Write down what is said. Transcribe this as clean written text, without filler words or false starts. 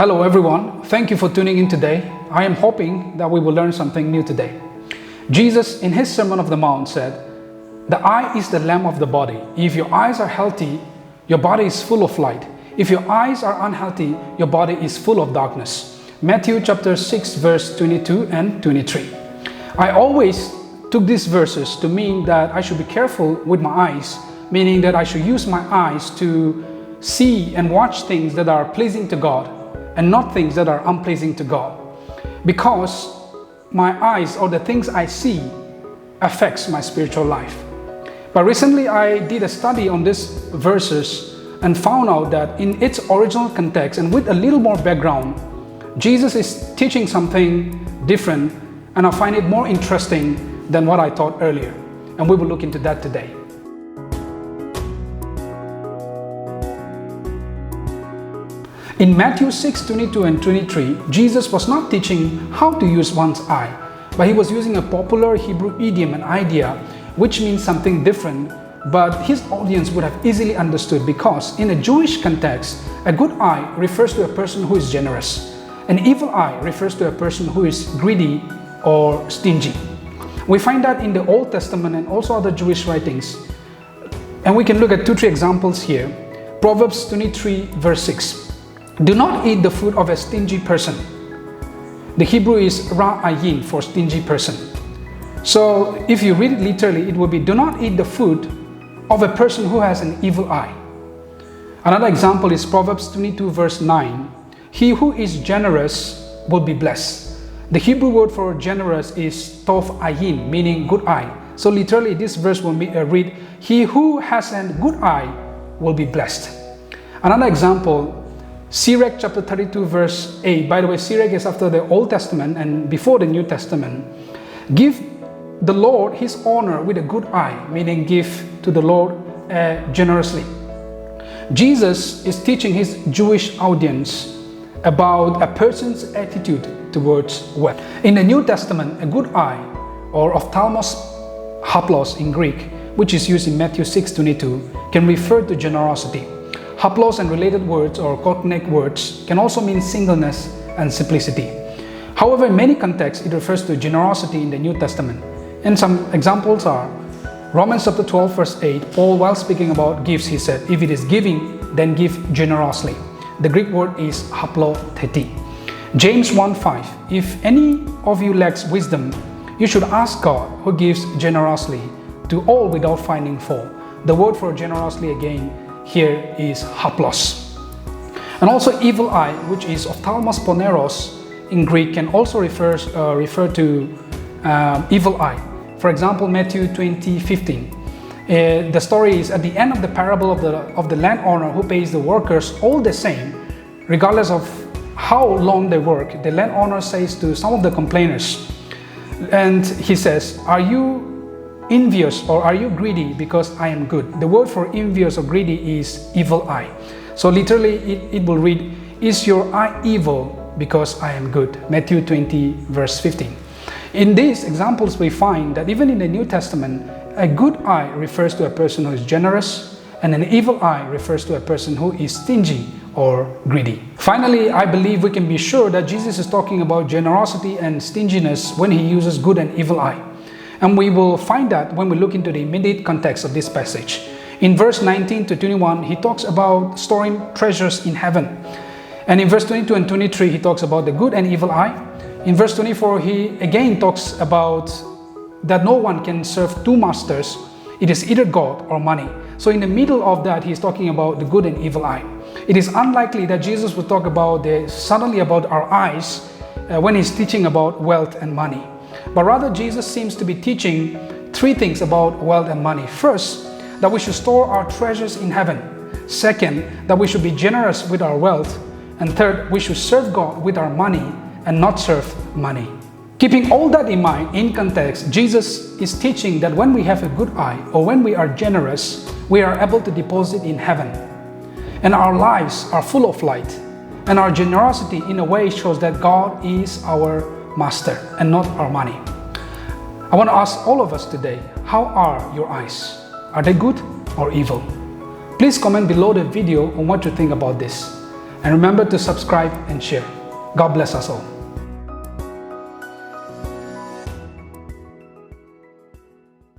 Hello everyone, thank you for tuning in today. I am hoping that we will learn something new today. Jesus in his Sermon on the Mount said, "The eye is the lamp of the body. If your eyes are healthy, your body is full of light. If your eyes are unhealthy, your body is full of darkness." Matthew chapter 6 verse 22 and 23. I always took these verses to mean that I should be careful with my eyes, meaning that I should use my eyes to see and watch things that are pleasing to God and not things that are unpleasing to God, because my eyes or the things I see affects my spiritual life. But recently I did a study on these verses and found out that in its original context and with a little more background, Jesus is teaching something different, and I find it more interesting than what I thought earlier, and we will look into that today. In Matthew 6, 22 and 23, Jesus was not teaching how to use one's eye, but he was using a popular Hebrew idiom and idea which means something different, but his audience would have easily understood, because in a Jewish context, a good eye refers to a person who is generous. An evil eye refers to a person who is greedy or stingy. We find that in the Old Testament and also other Jewish writings, and we can look at 2-3 examples here. Proverbs 23 verse 6. "Do not eat the food of a stingy person." The Hebrew is ra'ayin for stingy person. So if you read it literally, it would be, "Do not eat the food of a person who has an evil eye." Another example is Proverbs 22 verse 9. "He who is generous will be blessed." The Hebrew word for generous is tov ayin, meaning good eye. So literally this verse will read, "He who has a good eye will be blessed." Another example, Sirach chapter 32 verse 8. By the way, Sirach is after the Old Testament and before the New Testament. "Give the Lord his honor with a good eye," meaning give to the Lord generously. Jesus is teaching his Jewish audience about a person's attitude towards wealth. In the New Testament, a good eye, or ophthalmos haplos in Greek, which is used in Matthew 6:22, can refer to generosity. Haplos and related words or cognate words can also mean singleness and simplicity. However, in many contexts, it refers to generosity in the New Testament. And some examples are Romans chapter 12 verse 8. Paul, while speaking about gifts, he said, "If it is giving, then give generously." The Greek word is haplotheti. James 1:5. "If any of you lacks wisdom, you should ask God, who gives generously to all without finding fault." The word for generously again here is haplos. And also evil eye, which is ophthalmos poneros in Greek, can also refer to evil eye. For example, Matthew 20:15. The story is at the end of the parable of the landowner who pays the workers all the same, regardless of how long they work. The landowner says to some of the complainers, and he says, "Are you envious or are you greedy because I am good?" The word for envious or greedy is evil eye. So literally it will read, "Is your eye evil because I am good?" Matthew 20 verse 15. In these examples, we find that even in the New Testament, a good eye refers to a person who is generous, and an evil eye refers to a person who is stingy or greedy. Finally, I believe we can be sure that Jesus is talking about generosity and stinginess when he uses good and evil eye. And we will find that when we look into the immediate context of this passage. In verse 19 to 21, he talks about storing treasures in heaven. And in verse 22 and 23, he talks about the good and evil eye. In verse 24, he again talks about that no one can serve two masters. It is either God or money. So in the middle of that, he's talking about the good and evil eye. It is unlikely that Jesus would talk about suddenly about our eyes when he's teaching about wealth and money. But rather, Jesus seems to be teaching 3 things about wealth and money. First, that we should store our treasures in heaven. Second, that we should be generous with our wealth. And third, we should serve God with our money and not serve money. Keeping all that in mind, in context, Jesus is teaching that when we have a good eye or when we are generous, we are able to deposit in heaven. And our lives are full of light. And our generosity in a way shows that God is our master and not our money. I want to ask all of us today, how are your eyes? Are they good or evil? Please comment below the video on what you think about this. And remember to subscribe and share. God bless us all.